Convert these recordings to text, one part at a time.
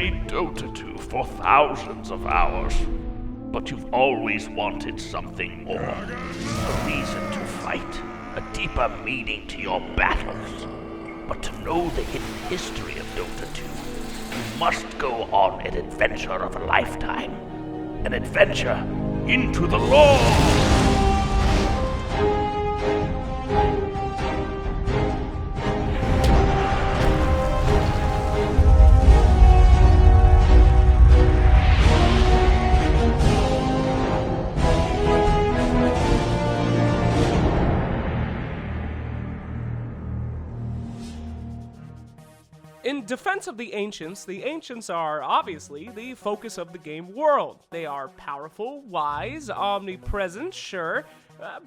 played Dota 2 for thousands of hours, but you've always wanted something more. A reason to fight, a deeper meaning to your battles. But to know the hidden history of Dota 2, you must go on an adventure of a lifetime. An adventure into the lore! In defense of the Ancients are obviously the focus of the game world. They are powerful, wise, omnipresent, sure,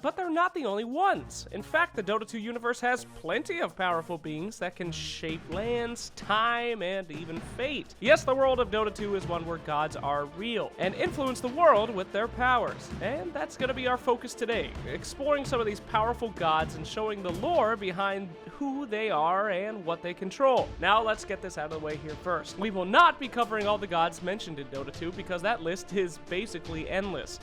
but they're not the only ones. In fact, the Dota 2 universe has plenty of powerful beings that can shape lands, time, and even fate. Yes, the world of Dota 2 is one where gods are real and influence the world with their powers. And that's going to be our focus today, exploring some of these powerful gods and showing the lore behind who they are and what they control. Now let's get this out of the way here first. We will not be covering all the gods mentioned in Dota 2 because that list is basically endless.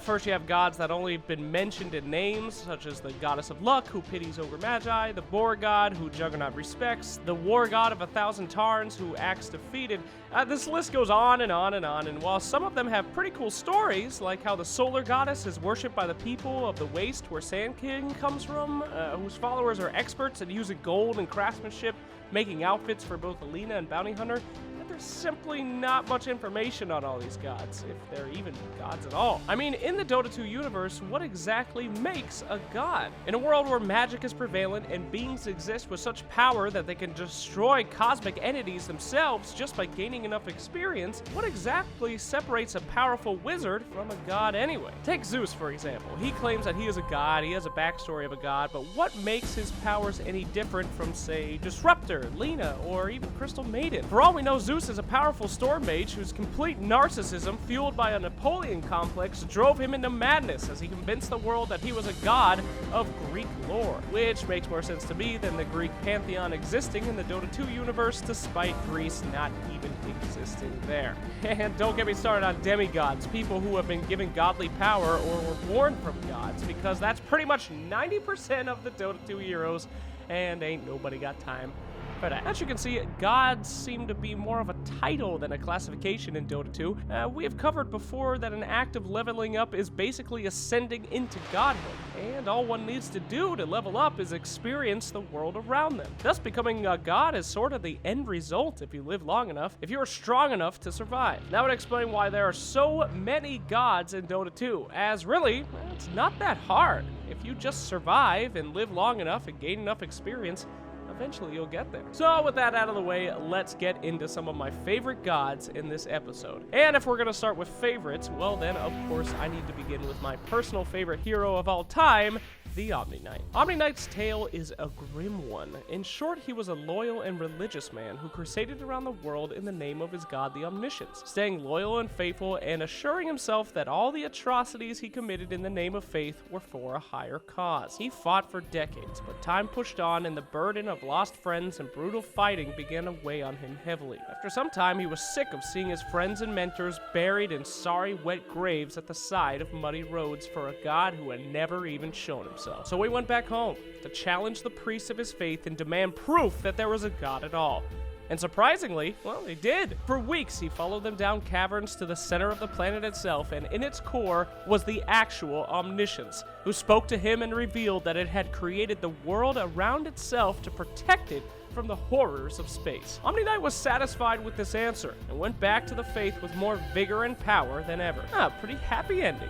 First, you have gods that only been mentioned in names, such as the Goddess of Luck, who pities Ogre Magi, the Boar God, who Juggernaut respects, the War God of 1,000 Tarns, who Axe defeated. This list goes on and on and on, and while some of them have pretty cool stories, like how the Solar Goddess is worshipped by the people of the Waste where Sand King comes from, whose followers are experts at using gold and craftsmanship, making outfits for both Alina and Bounty Hunter, there's simply not much information on all these gods, if they're even gods at all. I mean, in the Dota 2 universe, what exactly makes a god? In a world where magic is prevalent and beings exist with such power that they can destroy cosmic entities themselves just by gaining enough experience, what exactly separates a powerful wizard from a god anyway? Take Zeus, for example. He claims that he is a god, he has a backstory of a god, but what makes his powers any different from, say, Disruptor, Lina, or even Crystal Maiden? For all we know, Zeus is a powerful storm mage whose complete narcissism, fueled by a Napoleon complex, drove him into madness as he convinced the world that he was a god of Greek lore, which makes more sense to me than the Greek pantheon existing in the Dota 2 universe, despite Greece not even existing there. And don't get me started on demigods, people who have been given godly power or were born from gods, because that's pretty much 90% of the Dota 2 heroes, and ain't nobody got time. But as you can see, gods seem to be more of a title than a classification in Dota 2. We have covered before that an act of leveling up is basically ascending into godhood, and all one needs to do to level up is experience the world around them. Thus, becoming a god is sort of the end result if you live long enough, if you are strong enough to survive. That would explain why there are so many gods in Dota 2, as really, it's not that hard. If you just survive and live long enough and gain enough experience, eventually you'll get there. So with that out of the way, let's get into some of my favorite gods in this episode. And if we're gonna start with favorites, well then of course I need to begin with my personal favorite hero of all time, the Omni Knight. Omni Knight's tale is a grim one. In short, he was a loyal and religious man who crusaded around the world in the name of his god, the Omniscience, staying loyal and faithful and assuring himself that all the atrocities he committed in the name of faith were for a higher cause. He fought for decades, but time pushed on and the burden of lost friends and brutal fighting began to weigh on him heavily. After some time, he was sick of seeing his friends and mentors buried in sorry, wet graves at the side of muddy roads for a god who had never even shown himself. So he went back home to challenge the priests of his faith and demand proof that there was a god at all. And surprisingly, well, he did. For weeks, he followed them down caverns to the center of the planet itself, and in its core was the actual Omniscience, who spoke to him and revealed that it had created the world around itself to protect it from the horrors of space. Omni Knight was satisfied with this answer and went back to the faith with more vigor and power than ever. Pretty happy ending.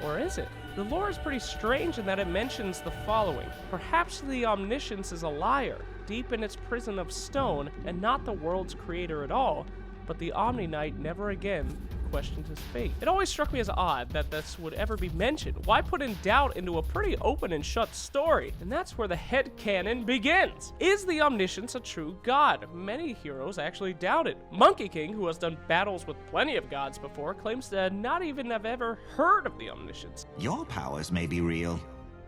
Or is it? The lore is pretty strange in that it mentions the following. Perhaps the Omniscience is a liar, deep in its prison of stone, and not the world's creator at all, but the Omni Knight never again questioned his fate. It always struck me as odd that this would ever be mentioned. Why put in doubt into a pretty open and shut story? And that's where the headcanon begins. Is the Omniscience a true god? Many heroes actually doubt it. Monkey King, who has done battles with plenty of gods before, claims to not even have ever heard of the Omniscience. Your powers may be real,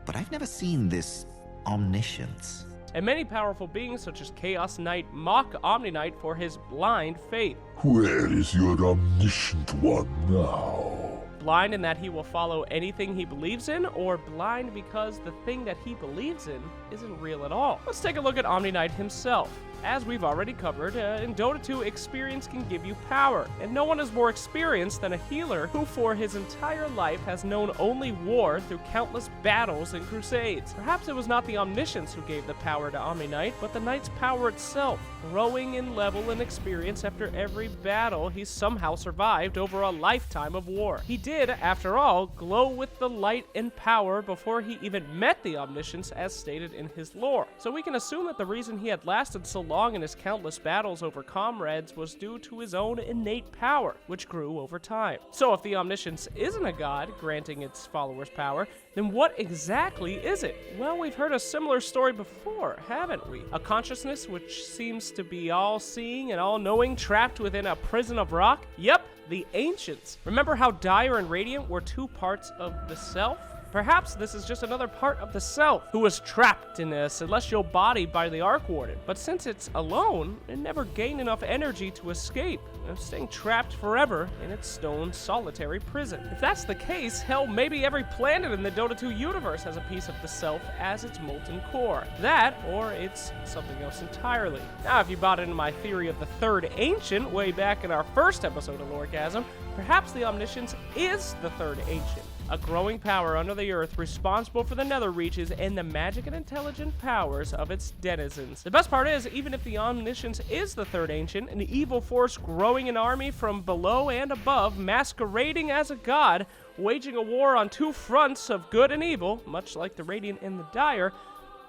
but I've never seen this omniscience. and many powerful beings such as Chaos Knight mock Omni Knight for his blind faith. Where is your omniscient one now? Blind in that he will follow anything he believes in, or blind because the thing that he believes in isn't real at all? Let's take a look at Omni Knight himself. As we've already covered, in Dota 2, experience can give you power, and no one is more experienced than a healer who for his entire life has known only war through countless battles and crusades. Perhaps it was not the omniscience who gave the power to Omni Knight, but the Knight's power itself, growing in level and experience after every battle he somehow survived over a lifetime of war. He did, after all, glow with the light and power before he even met the omniscience as stated in his lore. So we can assume that the reason he had lasted so long in his countless battles over comrades was due to his own innate power, which grew over time. So if the omniscience isn't a god granting its followers power, then what exactly is it? Well, we've heard a similar story before, haven't we? A consciousness which seems to be all-seeing and all-knowing, trapped within a prison of rock? Yep, the Ancients. Remember how Dire and Radiant were two parts of the self? Perhaps this is just another part of the self who was trapped in a celestial body by the Arc Warden. But since it's alone, it never gained enough energy to escape, staying trapped forever in its stone solitary prison. If that's the case, hell, maybe every planet in the Dota 2 universe has a piece of the self as its molten core. That, or it's something else entirely. Now, if you bought into my theory of the third ancient way back in our first episode of Loregasm, perhaps the omniscience is the third ancient. A growing power under the earth responsible for the nether reaches and the magic and intelligent powers of its denizens. The best part is, even if the omniscience is the third ancient, an evil force growing an army from below and above, masquerading as a god, waging a war on two fronts of good and evil, much like the Radiant and the Dire,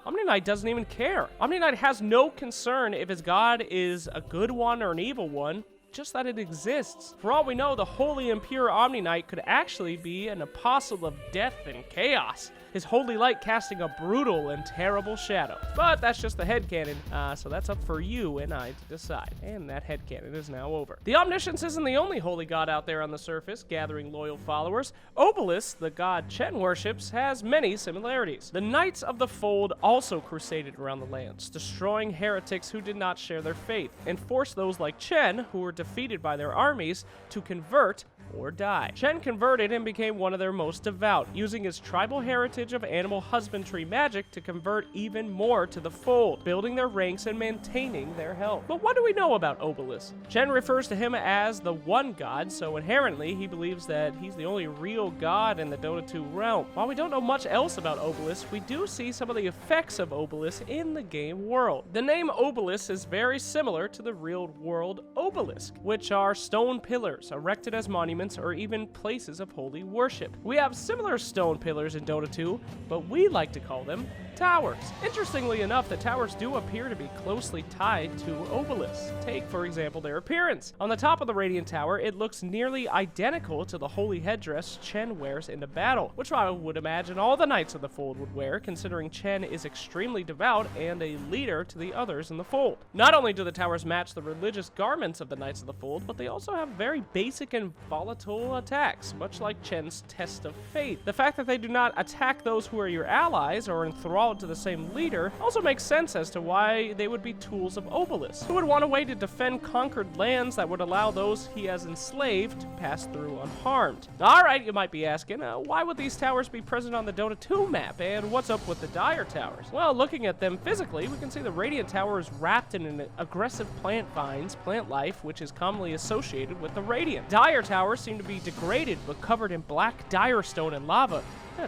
Omni Knight doesn't even care. Omni Knight has no concern if his god is a good one or an evil one, just that it exists. For all we know, the holy and pure Omni Knight could actually be an apostle of death and chaos, his holy light casting a brutal and terrible shadow. But that's just the headcanon, so that's up for you and I to decide. And that headcanon is now over. The Omniscience isn't the only holy god out there on the surface, gathering loyal followers. Obelisk, the god Chen worships, has many similarities. The Knights of the Fold also crusaded around the lands, destroying heretics who did not share their faith, and forced those like Chen, who were defeated by their armies, to convert or die. Chen converted and became one of their most devout, using his tribal heritage of animal husbandry magic to convert even more to the fold, building their ranks and maintaining their health. But what do we know about Obelisk? Chen refers to him as the one god, so inherently he believes that he's the only real god in the Dota 2 realm. While we don't know much else about Obelisk, we do see some of the effects of Obelisk in the game world. The name Obelisk is very similar to the real world obelisk, which are stone pillars erected as monuments or even places of holy worship. We have similar stone pillars in Dota 2, but we like to call them towers. Interestingly enough, the towers do appear to be closely tied to obelisks. Take, for example, their appearance. On the top of the Radiant Tower, it looks nearly identical to the holy headdress Chen wears into battle, which I would imagine all the Knights of the Fold would wear, considering Chen is extremely devout and a leader to the others in the Fold. Not only do the towers match the religious garments of the Knights of the Fold, but they also have very basic and volatile attacks, much like Chen's Test of Faith. The fact that they do not attack those who are your allies or enthralled to the same leader also makes sense as to why they would be tools of Obelisk, who would want a way to defend conquered lands that would allow those he has enslaved to pass through unharmed. Alright, you might be asking, why would these towers be present on the Dota 2 map, and what's up with the Dire towers? Well, looking at them physically, we can see the Radiant Tower is wrapped in an aggressive plant vines, plant life, which is commonly associated with the Radiant. Dire towers seem to be degraded but covered in black dire stone and lava,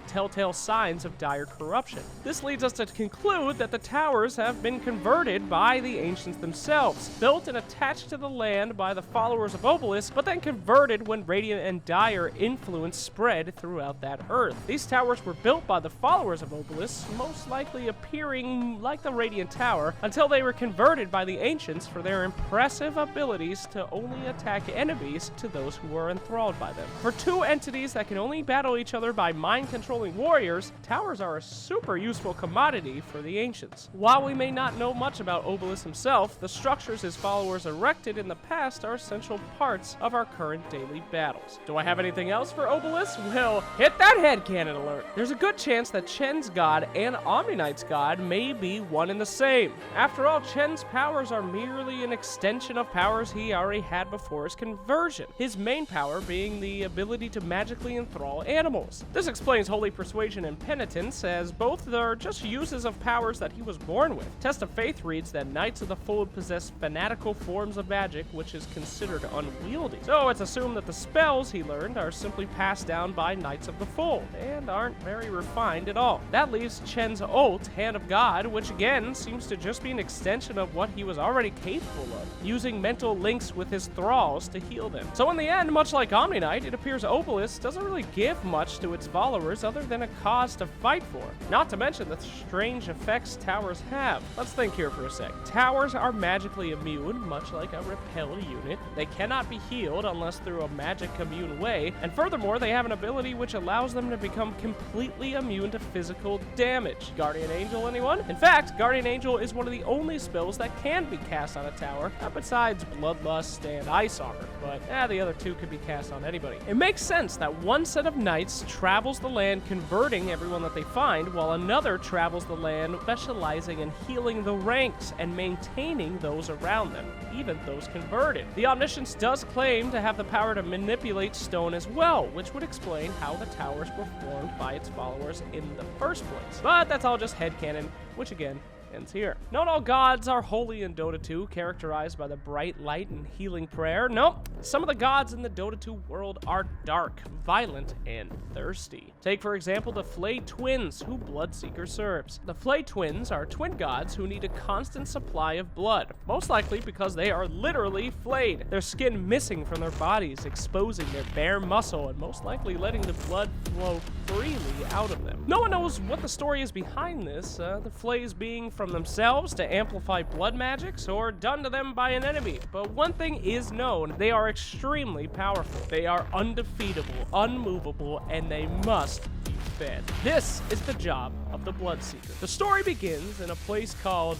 telltale signs of dire corruption. This leads us to conclude that the towers have been converted by the ancients themselves, built and attached to the land by the followers of Obelisk, but then converted when Radiant and Dire influence spread throughout that earth. These towers were built by the followers of Obelisk, most likely appearing like the Radiant Tower, until they were converted by the ancients for their impressive abilities to only attack enemies to those who were enthralled by them. For two entities that can only battle each other by mind controlling warriors, towers are a super useful essential commodity for the ancients. While we may not know much about Obelisk himself, the structures his followers erected in the past are essential parts of our current daily battles. Do I have anything else for Obelisk? Well, hit that headcanon alert. There's a good chance that Chen's god and Omni-Knight's god may be one and the same. After all, Chen's powers are merely an extension of powers he already had before his conversion, his main power being the ability to magically enthrall animals. This explains Holy Persuasion and Penitence, as both are just uses of powers that he was born with. Test of Faith reads that Knights of the Fold possess fanatical forms of magic, which is considered unwieldy. So it's assumed that the spells he learned are simply passed down by Knights of the Fold, and aren't very refined at all. That leaves Chen's ult, Hand of God, which again seems to just be an extension of what he was already capable of, using mental links with his thralls to heal them. So in the end, much like Omni-Knight, it appears Obelisk doesn't really give much to its followers other than a cause to fight for. Not to mention the strange effects towers have. Let's think here for a sec. Towers are magically immune, much like a repelled unit. They cannot be healed unless through a magic immune way, and furthermore, they have an ability which allows them to become completely immune to physical damage. Guardian Angel, anyone? In fact, Guardian Angel is one of the only spells that can be cast on a tower, besides Bloodlust and Ice Armor, but the other two could be cast on anybody. It makes sense that one set of knights travels the land converting everyone that they find, while another travels the land specializing in healing the ranks and maintaining those around them, even those converted. The Omniscience does claim to have the power to manipulate stone as well, which would explain how the towers were formed by its followers in the first place. But that's all just headcanon, which again, ends here. Not all gods are holy in Dota 2, characterized by the bright light and healing prayer. Nope, some of the gods in the Dota 2 world are dark, violent, and thirsty. Take, for example, the Flayed Twins, who Bloodseeker serves. The Flayed Twins are twin gods who need a constant supply of blood, most likely because they are literally flayed, their skin missing from their bodies, exposing their bare muscle, and most likely letting the blood flow freely out of them. No one knows what the story is behind this, the flays being from themselves to amplify blood magics or done to them by an enemy, but one thing is known: they are extremely powerful. They are undefeatable, unmovable, and they must be fed. This is the job of the Bloodseeker. The story begins in a place called,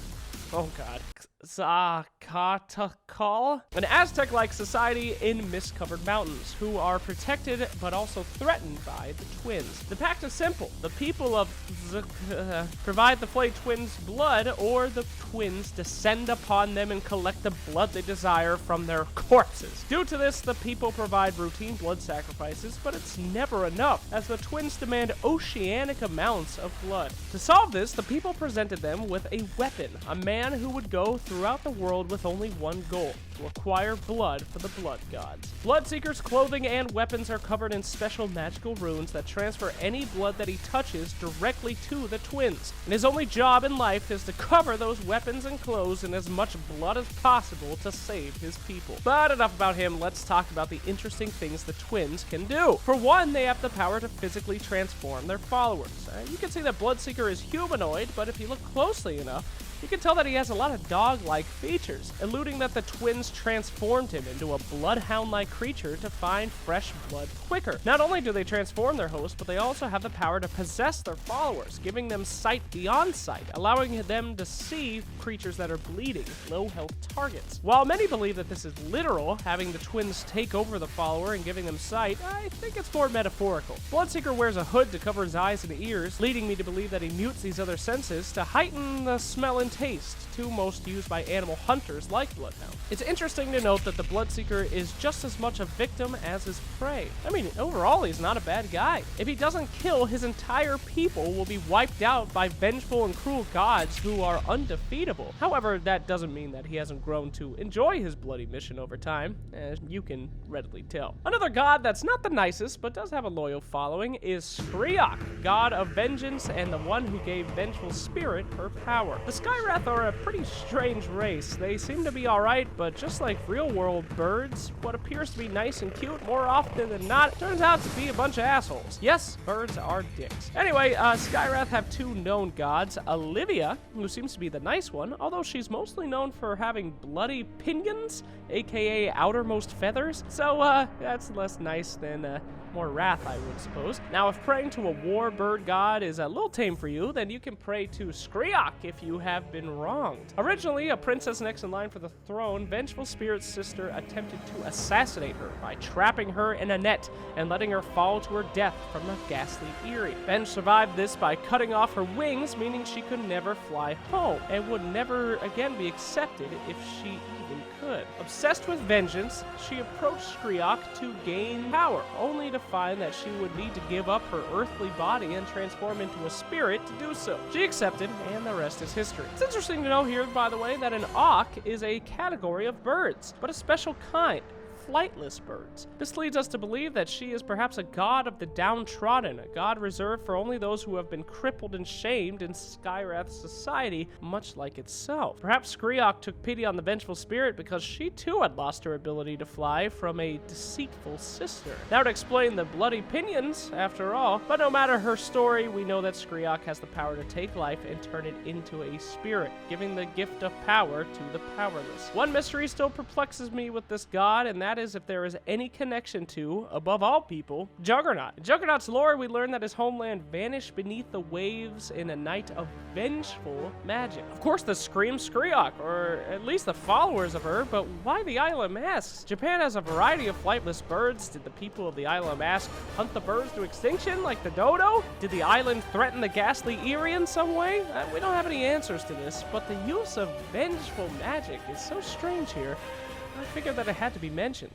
oh god, Zacatecol, an Aztec-like society in mist-covered mountains, who are protected but also threatened by the twins. The pact is simple. The people of provide the Flayed Twins blood, or the twins descend upon them and collect the blood they desire from their corpses. Due to this, the people provide routine blood sacrifices, but it's never enough, as the twins demand oceanic amounts of blood. To solve this, the people presented them with a weapon, a man who would go throughout the world with only one goal: to acquire blood for the blood gods. Bloodseeker's clothing and weapons are covered in special magical runes that transfer any blood that he touches directly to the twins, and his only job in life is to cover those weapons and clothes in as much blood as possible to save his people. But enough about him, let's talk about the interesting things the twins can do. For one, they have the power to physically transform their followers. You can see that Bloodseeker is humanoid, but if you look closely enough, you can tell that he has a lot of dog-like features, alluding that the twins transformed him into a bloodhound-like creature to find fresh blood quicker. Not only do they transform their host, but they also have the power to possess their followers, giving them sight beyond sight, allowing them to see creatures that are bleeding, low-health targets. While many believe that this is literal, having the twins take over the follower and giving them sight, I think it's more metaphorical. Bloodseeker wears a hood to cover his eyes and ears, leading me to believe that he mutes these other senses to heighten the smell and taste, two most used by animal hunters like bloodhounds. It's interesting to note that the Bloodseeker is just as much a victim as his prey. I mean, overall, he's not a bad guy. If he doesn't kill, his entire people will be wiped out by vengeful and cruel gods who are undefeatable. However, that doesn't mean that he hasn't grown to enjoy his bloody mission over time, as you can readily tell. Another god that's not the nicest, but does have a loyal following, is Skriok, god of vengeance and the one who gave Vengeful Spirit her power. The Skywrath are a pretty strange race. They seem to be alright, but just like real-world birds, what appears to be nice and cute more often than not turns out to be a bunch of assholes. Yes, birds are dicks. Anyway, Skywrath have two known gods: Olivia, who seems to be the nice one, although she's mostly known for having bloody pinions, aka outermost feathers. So, that's less nice than, more wrath, I would suppose. Now, if praying to a war bird god is a little tame for you, then you can pray to Skriok if you have been wronged. Originally, a princess next in line for the throne, Vengeful Spirit's sister attempted to assassinate her by trapping her in a net and letting her fall to her death from the ghastly Eyrie. Venge survived this by cutting off her wings, meaning she could never fly home and would never again be accepted if she even could. Obsessed with vengeance, she approached Skriok to gain power, only to find that she would need to give up her earthly body and transform into a spirit to do so. She accepted, and the rest is history. It's interesting to know here, by the way, that an auk is a category of birds, but a special kind. Flightless birds. This leads us to believe that she is perhaps a god of the downtrodden, a god reserved for only those who have been crippled and shamed in Skyrath's society, much like itself. Perhaps Skriok took pity on the Vengeful Spirit because she too had lost her ability to fly from a deceitful sister. That would explain the bloody pinions, after all, but no matter her story, we know that Skriok has the power to take life and turn it into a spirit, giving the gift of power to the powerless. One mystery still perplexes me with this god, and that is if there is any connection to, above all people, Juggernaut. In Juggernaut's lore, we learn that his homeland vanished beneath the waves in a night of vengeful magic. Of course, the Scream Skriok, or at least the followers of her, but why the Isle of Masks? Japan has a variety of flightless birds. Did the people of the Isle of Masks hunt the birds to extinction like the dodo? Did the island threaten the ghastly Eyrie in some way? We don't have any answers to this, but the use of vengeful magic is so strange here. I figured that it had to be mentioned.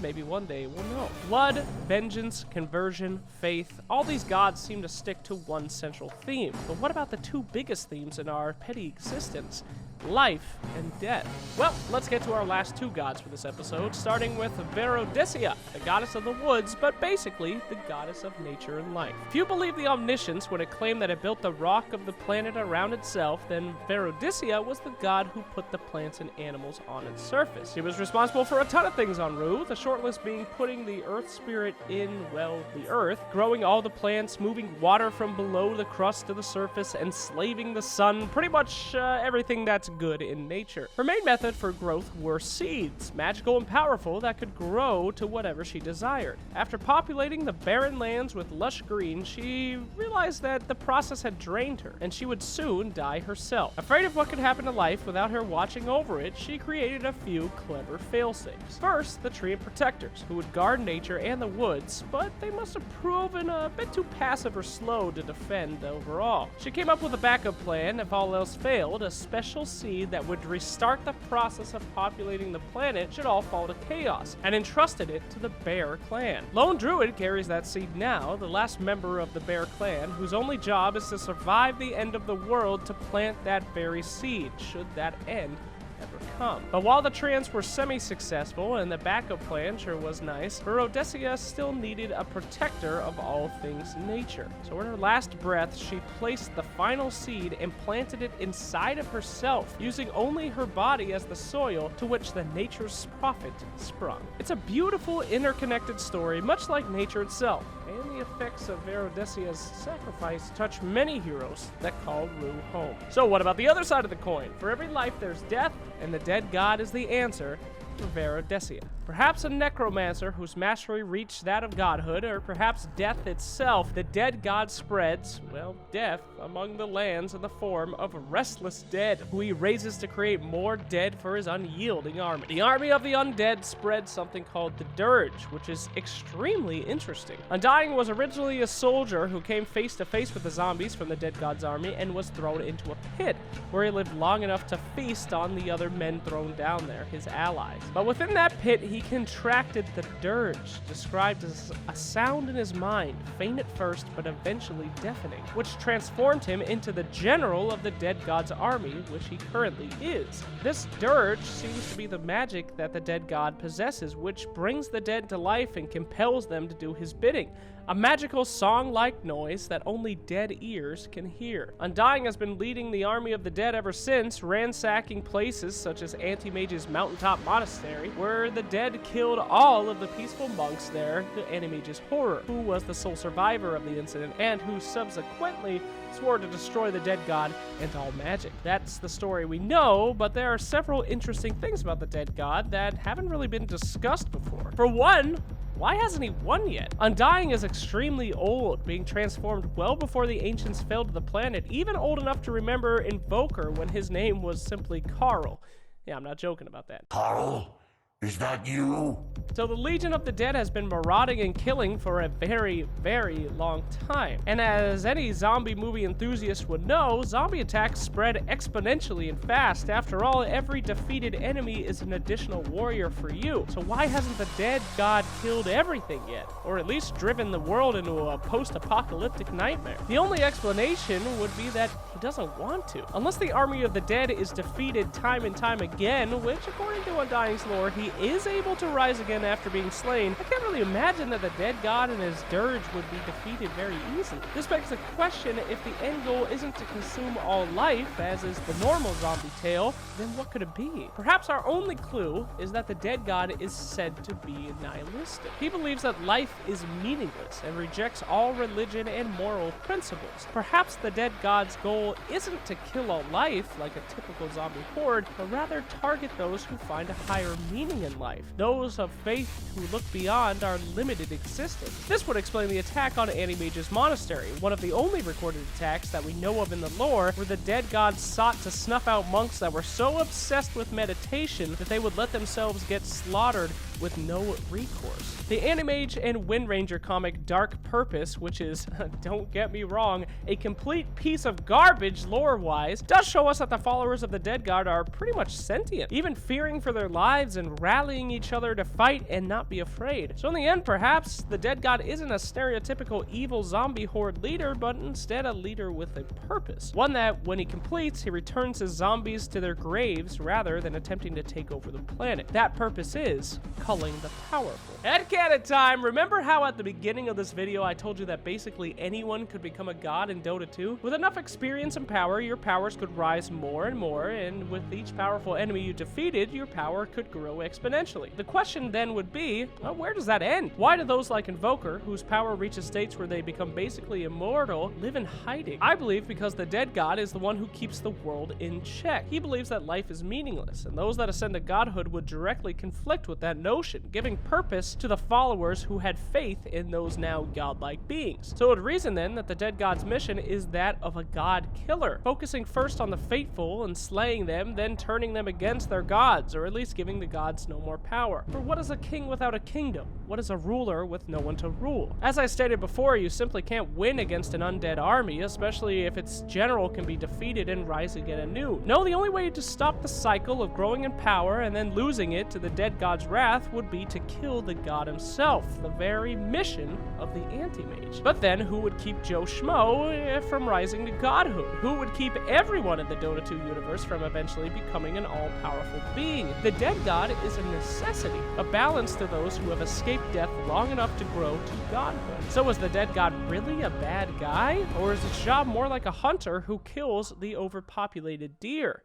Maybe one day we'll know. Blood, vengeance, conversion, faith, all these gods seem to stick to one central theme. But what about the two biggest themes in our petty existence? Life and death. Well, let's get to our last two gods for this episode, starting with Verodesia, the goddess of the woods, but basically the goddess of nature and life. If you believe the omniscience when it claimed that it built the rock of the planet around itself, then Verodesia was the god who put the plants and animals on its surface. She was responsible for a ton of things on Ru, the short list being putting the earth spirit in, well, the earth, growing all the plants, moving water from below the crust to the surface, enslaving the sun, pretty much everything that's good in nature. Her main method for growth were seeds, magical and powerful, that could grow to whatever she desired. After populating the barren lands with lush green, she realized that the process had drained her, and she would soon die herself. Afraid of what could happen to life without her watching over it, she created a few clever failsafes. First, the tree of protectors, who would guard nature and the woods, but they must have proven a bit too passive or slow to defend overall. She came up with a backup plan if all else failed, a special seed that would restart the process of populating the planet should all fall to chaos, and entrusted it to the Bear Clan. Lone Druid carries that seed now, the last member of the Bear Clan, whose only job is to survive the end of the world to plant that very seed, should that end ever come. But while the Trans were semi-successful and the backup plan sure was nice, Verodesia still needed a protector of all things nature. So in her last breath, she placed the final seed and planted it inside of herself, using only her body as the soil to which the nature's prophet sprung. It's a beautiful, interconnected story, much like nature itself, and the effects of Verodesia's sacrifice touch many heroes that call Ru home. So what about the other side of the coin? For every life there's death, and the dead god is the answer for Verodesia. Perhaps a necromancer whose mastery reached that of godhood, or perhaps death itself. The dead god spreads, well, death among the lands in the form of restless dead, who he raises to create more dead for his unyielding army. The army of the undead spread something called the Dirge, which is extremely interesting. Undying was originally a soldier who came face to face with the zombies from the dead god's army and was thrown into a pit, where he lived long enough to feast on the other men thrown down there, his allies. But within that pit, he contracted the dirge, described as a sound in his mind, faint at first but eventually deafening, which transformed him into the general of the dead god's army, which he currently is. This dirge seems to be the magic that the dead god possesses, which brings the dead to life and compels them to do his bidding. a magical song-like noise that only dead ears can hear. Undying has been leading the army of the dead ever since, ransacking places such as Antimage's mountaintop monastery, where the dead killed all of the peaceful monks there to Animage's horror, who was the sole survivor of the incident and who subsequently swore to destroy the dead god and all magic. That's the story we know, but there are several interesting things about the dead god that haven't really been discussed before. For one, why hasn't he won yet? Undying is extremely old, being transformed well before the ancients fell to the planet, even old enough to remember Invoker when his name was simply Carl. Yeah, I'm not joking about that. Carl, is that you? So the Legion of the Dead has been marauding and killing for a very, very long time. And as any zombie movie enthusiast would know, zombie attacks spread exponentially and fast. After all, every defeated enemy is an additional warrior for you. So why hasn't the dead god killed everything yet? Or at least driven the world into a post-apocalyptic nightmare? The only explanation would be that he doesn't want to. Unless the army of the dead is defeated time and time again, which according to Undying's lore, he is able to rise again after being slain, I can't really imagine that the dead god and his dirge would be defeated very easily. This begs the question, if the end goal isn't to consume all life, as is the normal zombie tale, then what could it be? Perhaps our only clue is that the dead god is said to be nihilistic. He believes that life is meaningless and rejects all religion and moral principles. Perhaps the dead god's goal isn't to kill all life like a typical zombie horde, but rather target those who find a higher meaning in life, those of faith who look beyond our limited existence. This would explain the attack on Animage's monastery, one of the only recorded attacks that we know of in the lore, where the dead gods sought to snuff out monks that were so obsessed with meditation that they would let themselves get slaughtered with no recourse. The Animage and Windranger comic Dark Purpose, which is, don't get me wrong, a complete piece of garbage lore-wise, does show us that the followers of the dead god are pretty much sentient, even fearing for their lives and rallying each other to fight and not be afraid. So in the end, perhaps, the dead god isn't a stereotypical evil zombie horde leader, but instead a leader with a purpose. One that, when he completes, he returns his zombies to their graves rather than attempting to take over the planet. That purpose is culling the powerful. Headcanon time! Remember how at the beginning of this video I told you that basically anyone could become a god in Dota 2? With enough experience and power, your powers could rise more and more, and with each powerful enemy you defeated, your power could grow exponentially. The question then would be, well, where does that end? Why do those like Invoker, whose power reaches states where they become basically immortal, live in hiding? I believe because the dead god is the one who keeps the world in check. He believes that life is meaningless, and those that ascend to godhood would directly conflict with that notion, giving purpose to the followers who had faith in those now godlike beings. So it would reason then that the dead god's mission is that of a god killer, focusing first on the faithful and slaying them, then turning them against their gods, or at least giving the gods no more power. For what is a king without a kingdom? What is a ruler with no one to rule? As I stated before, you simply can't win against an undead army, especially if its general can be defeated and rise again anew. No, the only way to stop the cycle of growing in power and then losing it to the dead god's wrath would be to kill the god himself, the very mission of the Anti-Mage. But then who would keep Joe Schmo from rising to godhood? Who would keep everyone in the Dota 2 universe from eventually becoming an all-powerful being? The dead god is a necessity, a balance to those who have escaped death long enough to grow to godhood. So is the dead god really a bad guy? Or is his job more like a hunter who kills the overpopulated deer?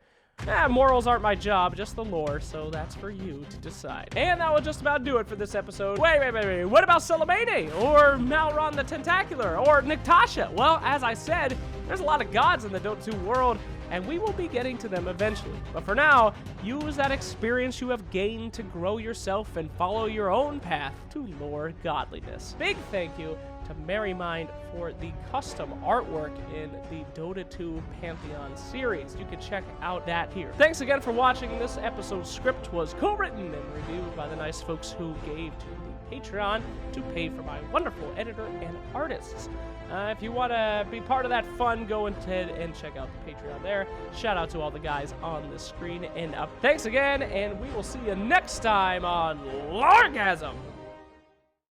Morals aren't my job, just the lore, so that's for you to decide. And that will just about do it for this episode. Wait. What about Salamene? Or Malron the Tentacular? Or Niktasha? Well, as I said, there's a lot of gods in the Dota 2 world, and we will be getting to them eventually. But for now, use that experience you have gained to grow yourself and follow your own path to lore godliness. Big thank you to Merrymind for the custom artwork in the Dota 2 Pantheon series. You can check out that here. Thanks again for watching. This episode's script was co-written and reviewed by the nice folks who gave to the Patreon to pay for my wonderful editor and artists. If you want to be part of that fun, go ahead and check out the Patreon there. Shout out to all the guys on the screen. And thanks again, and we will see you next time on Loregasm.